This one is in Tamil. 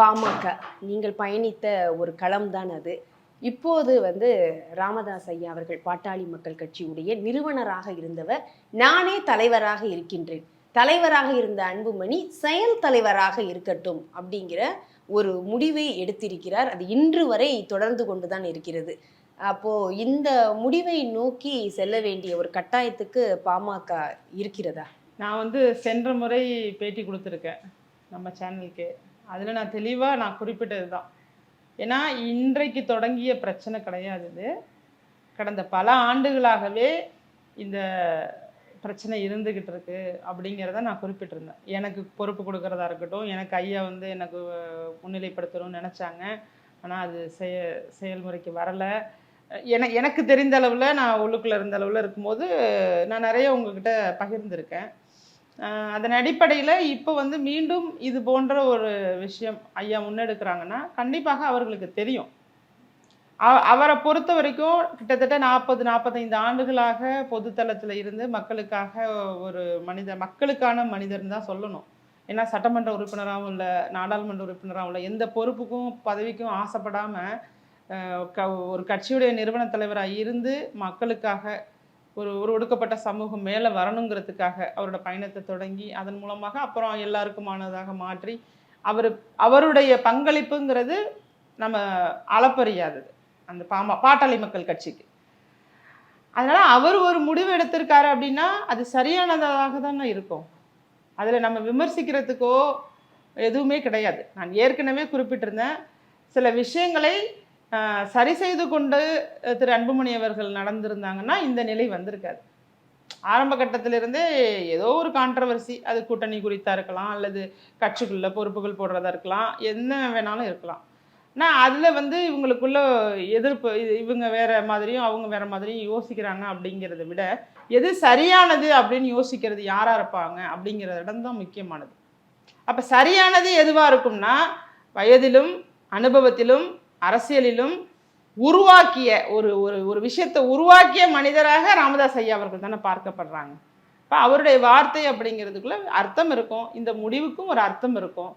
பாமக நீங்கள் பயணித்த ஒரு களம் தான் அது. இப்போது ராமதாஸ் ஐயா அவர்கள் பாட்டாளி மக்கள் கட்சியுடைய நிறுவனராக இருந்தவர், நானே தலைவராக இருக்கின்றேன், தலைவராக இருந்த அன்புமணி செயல் தலைவராக இருக்கட்டும் அப்படிங்கிற ஒரு முடிவை எடுத்திருக்கிறார். அது இன்று வரை தொடர்ந்து கொண்டுதான் இருக்கிறது. அப்போ இந்த முடிவை நோக்கி செல்ல வேண்டிய ஒரு கட்டாயத்துக்கு பாமக இருக்கிறதா? நான் சென்ற முறை பேட்டி கொடுத்துருக்கேன் நம்ம சேனலுக்கு. அதில் நான் தெளிவாக குறிப்பிட்டது தான். ஏன்னா இன்றைக்கு தொடங்கிய பிரச்சனை கிடையாது இது. கடந்த பல ஆண்டுகளாகவே இந்த பிரச்சனை இருந்துக்கிட்டு இருக்கு அப்படிங்கிறத நான் குறிப்பிட்டிருந்தேன். எனக்கு பொறுப்பு கொடுக்கறதா இருக்கட்டும், எனக்கு ஐயா எனக்கு முன்னிலைப்படுத்தணும்னு நினச்சாங்க. ஆனால் அது செயல்முறைக்கு வரலை. எனக்கு தெரிந்த அளவில், நான் உள்ளுக்குள்ளே இருந்த அளவில் இருக்கும்போது நான் நிறைய உங்ககிட்ட பகிர்ந்திருக்கேன். அதன் அடிப்படையில் இப்போ மீண்டும் இது போன்ற ஒரு விஷயம் ஐயா முன்னெடுக்கிறாங்கன்னா கண்டிப்பாக அவர்களுக்கு தெரியும். அவரை பொறுத்த வரைக்கும் கிட்டத்தட்ட 40-45 ஆண்டுகளாக பொதுத்தளத்தில் இருந்து மக்களுக்காக ஒரு மக்களுக்கான மனிதர்னு தான் சொல்லணும். ஏன்னா சட்டமன்ற உறுப்பினராகவும் இல்லை, நாடாளுமன்ற உறுப்பினராகவும் இல்லை, எந்த பொறுப்புக்கும் பதவிக்கும் ஆசைப்படாமல் ஒரு கட்சியுடைய நிறுவன தலைவராக இருந்து மக்களுக்காக ஒரு ஒடுக்கப்பட்ட சமூகம் மேலே வரணுங்கிறதுக்காக அவரோட பயணத்தை தொடங்கி அதன் மூலமாக அப்புறம் எல்லாருக்குமானதாக மாற்றி அவருடைய பங்களிப்புங்கிறது நம்ம அளப்பறியாதது அந்த பாட்டாளி மக்கள் கட்சிக்கு. அதனால் அவர் ஒரு முடிவு எடுத்திருக்காரு அப்படின்னா அது சரியானதாக தானே இருக்கும். அதில் நம்ம விமர்சிக்கிறதுக்கோ எதுவுமே கிடையாது. நான் ஏற்கனவே குறிப்பிட்டிருந்தேன், சில விஷயங்களை சரி செய்து கொண்டு திரு அன்புமணி அவர்கள் நடந்திருந்தாங்கன்னா இந்த நிலை வந்திருக்காது. ஆரம்ப கட்டத்திலிருந்தே ஏதோ ஒரு கான்ட்ரவர்சி, அது கூட்டணி குறித்தா இருக்கலாம், அல்லது கட்சிக்குள்ள பொறுப்புகள் போடுறதா இருக்கலாம், என்ன வேணாலும் இருக்கலாம். ஆனால் அதில் இவங்களுக்குள்ள எதிர்ப்பு, இவங்க வேற மாதிரியும் அவங்க வேற மாதிரியும் யோசிக்கிறாங்க அப்படிங்கிறத விட எது சரியானது அப்படின்னு யோசிக்கிறது யாராக இருப்பாங்க அப்படிங்கிற இடம் தான் முக்கியமானது. அப்போ சரியானது எதுவாக இருக்கும்னா வயதிலும் அனுபவத்திலும் அரசியலிலும் உருவாக்கிய ஒரு விஷயத்தை உருவாக்கிய மனிதராக ராமதாஸ் ஐயா அவர்கள் தானே பார்க்கப்படுறாங்க. இப்போ அவருடைய வார்த்தை அப்படிங்கிறதுக்குள்ள அர்த்தம் இருக்கும், இந்த முடிவுக்கும் ஒரு அர்த்தம் இருக்கும்.